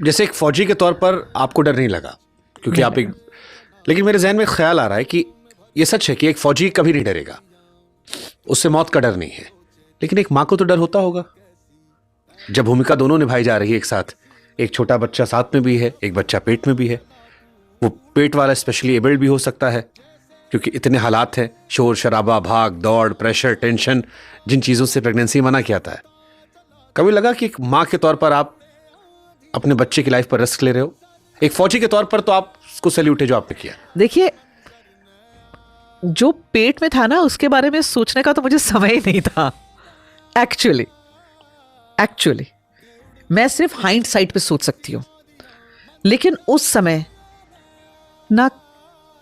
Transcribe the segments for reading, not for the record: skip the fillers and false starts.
जैसे एक फौजी के तौर पर आपको डर नहीं लगा क्योंकि आप एक, लेकिन मेरे जहन में ख्याल आ रहा है कि ये सच है कि एक फौजी कभी नहीं डरेगा, उससे मौत का डर नहीं है, लेकिन एक माँ को तो डर होता होगा जब भूमिका दोनों निभाई जा रही है एक साथ। एक छोटा बच्चा साथ में भी है, एक बच्चा पेट में भी है। वो पेट वाला स्पेशली एबल्ड भी हो सकता है क्योंकि इतने हालात हैं, शोर शराबा, भाग दौड़, प्रेशर, टेंशन, जिन चीज़ों से प्रेगनेंसी मना किया जाता है। कभी लगा कि एक माँ के तौर पर आप अपने बच्चे की लाइफ पर रिस्क ले रहे हो? एक फौजी के तौर पर तो आपको सैल्यूट है जो आपने किया। देखिए, जो पेट में था ना उसके बारे में सोचने का तो मुझे समय ही नहीं था। एक्चुअली मैं सिर्फ हाइंड साइड पे सोच सकती हूँ, लेकिन उस समय ना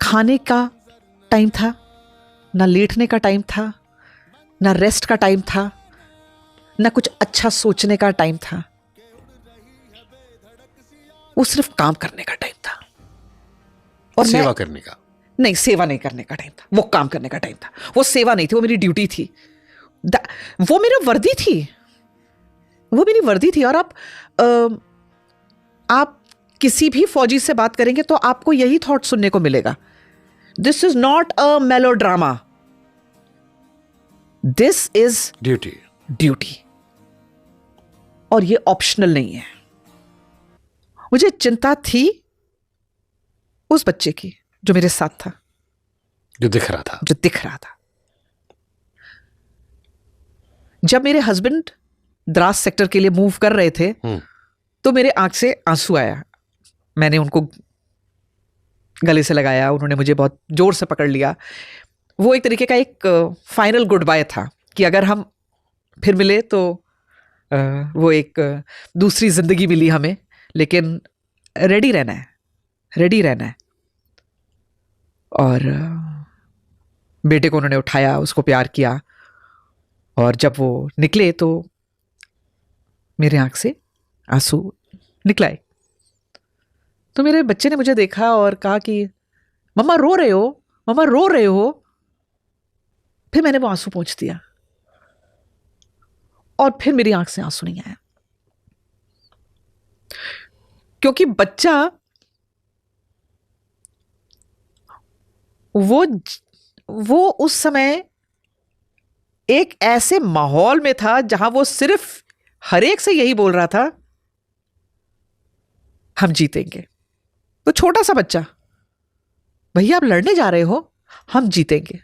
खाने का टाइम था, ना लेटने का टाइम था, ना रेस्ट का टाइम था, ना कुछ अच्छा सोचने का टाइम था। वो सिर्फ काम करने का टाइम था। और सेवा करने का नहीं, सेवा नहीं करने का टाइम था, वो काम करने का टाइम था। वो सेवा नहीं थी, वो मेरी ड्यूटी थी, वो मेरी वर्दी थी, वो मेरी वर्दी थी। और आप किसी भी फौजी से बात करेंगे तो आपको यही थॉट सुनने को मिलेगा, this is not a melodrama, this is duty, और ये ऑप्शनल नहीं है। मुझे चिंता थी उस बच्चे की जो मेरे साथ था, जो दिख रहा था। जब मेरे हस्बैंड द्रास सेक्टर के लिए मूव कर रहे थे तो मेरे आंख से आंसू आया। मैंने उनको गले से लगाया, उन्होंने मुझे बहुत जोर से पकड़ लिया। वो एक तरीके का एक फाइनल गुड बाय था कि अगर हम फिर मिले तो वो एक दूसरी जिंदगी मिली हमें, लेकिन रेडी रहना है। और बेटे को उन्होंने उठाया, उसको प्यार किया, और जब वो निकले तो मेरे आंख से आंसू निकलाए। तो मेरे बच्चे ने मुझे देखा और कहा कि मम्मा रो रहे हो। फिर मैंने वो आंसू पोंछ दिया और फिर मेरी आंख से आंसू नहीं आया, क्योंकि बच्चा वो उस समय एक ऐसे माहौल में था जहां वो सिर्फ हर एक से यही बोल रहा था, हम जीतेंगे। तो छोटा सा बच्चा, भैया आप लड़ने जा रहे हो, हम जीतेंगे।